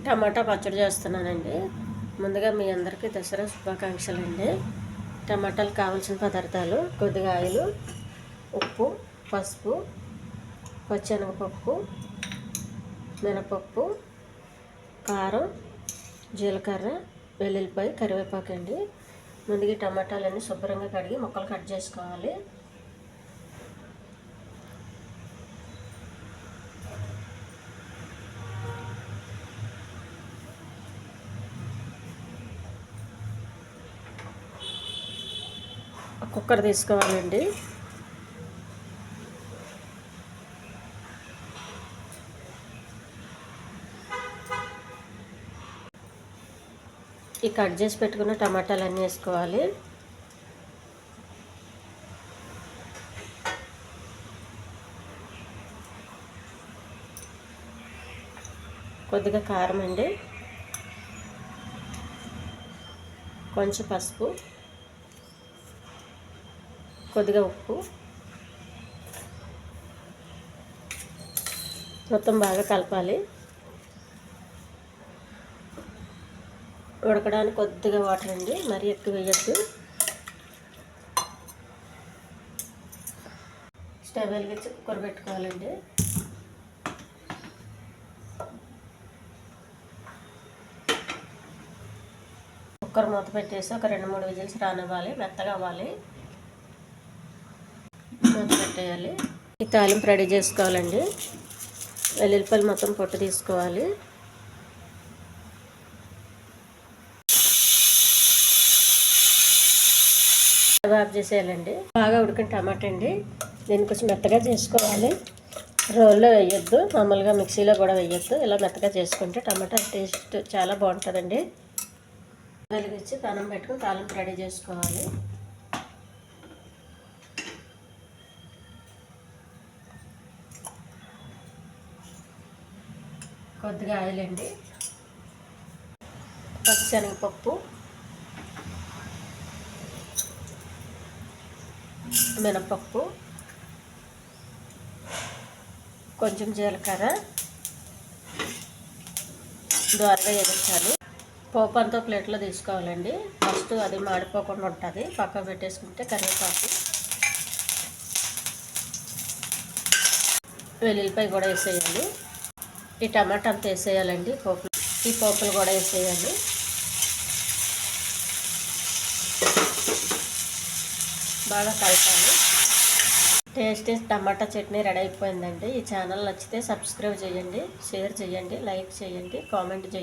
టమాటా పచ్చడి చేస్తున్నానండి. ముందుగా మీ అందరికీ దసరా శుభాకాంక్షలు అండి. టమాటాలకు కావాల్సిన పదార్థాలు: కొద్దిగా ఆయిల్, ఉప్పు, పసుపు, పచ్చెనగపప్పు, మినపప్పు, కారం, జీలకర్ర, వెల్లుల్లిపాయ, కరివేపాకు అండి. ముందుగా టమాటాలన్నీ శుభ్రంగా కడిగి ముక్కలు కట్ చేసుకోవాలి. కుక్కర్ తీసుకోవాలండి. ఈ కట్ చేసి పెట్టుకున్న టమాటాలన్నీ వేసుకోవాలి. కొద్దిగా కారం అండి, కొంచెం పసుపు, కొద్దిగా ఉప్పు, మొత్తం బాగా కలపాలి. ఉడకడానికి కొద్దిగా వాటర్ అండి, మరీ ఎక్కువ వేయద్దు. స్టవ్ వెలిగించి కుక్కర్ పెట్టుకోవాలండి. కుక్కర్ మూత పెట్టేసి ఒక 2-3 విజిల్స్ రానివ్వాలి. మెత్తగా అవ్వాలి. మూత పెట్టేయాలి. ఈ తాలింపు రెడీ చేసుకోవాలండి. వెల్లుల్లిపాయలు మొత్తం పొట్టు తీసుకోవాలి. ఆఫ్ చేసేయాలండి. బాగా ఉడికిన టమాటా అండి. దీన్ని కొంచెం మెత్తగా చేసుకోవాలి. రోల్లో వేయొద్దు, మామూలుగా మిక్సీలో కూడా వేయొద్దు. ఇలా మెత్తగా చేసుకుంటే టమాటా టేస్ట్ చాలా బాగుంటుందండి. వెలిగించి పెనం పెట్టుకుని తాలింపు రెడీ చేసుకోవాలి. కొద్దిగా ఆయిల్ అండి, పచ్చిశనగపప్పు, మినపప్పు, కొంచెం జీలకర్ర దోరగా వేయించాలి. పోపు అంతా ప్లేట్లో తీసుకోవాలండి. ఫస్ట్ అది మాడిపోకుండా ఉంటుంది. పక్కన పెట్టేసుకుంటే కరివేపాకు, వెల్లుల్లిపాయ కూడా వేసేయాలి. ఈ టమాటా అంతా వేసేయాలండి. ఈ పోపులు కూడా వేసేయాలి. బాగా కలపాలి. టేస్టీ టమాటా చట్నీ రెడీ అయిపోయిందండి. ఈ ఛానల్ నచ్చితే సబ్స్క్రైబ్ చేయండి, షేర్ చేయండి, లైక్ చేయండి, కామెంట్ చేయండి.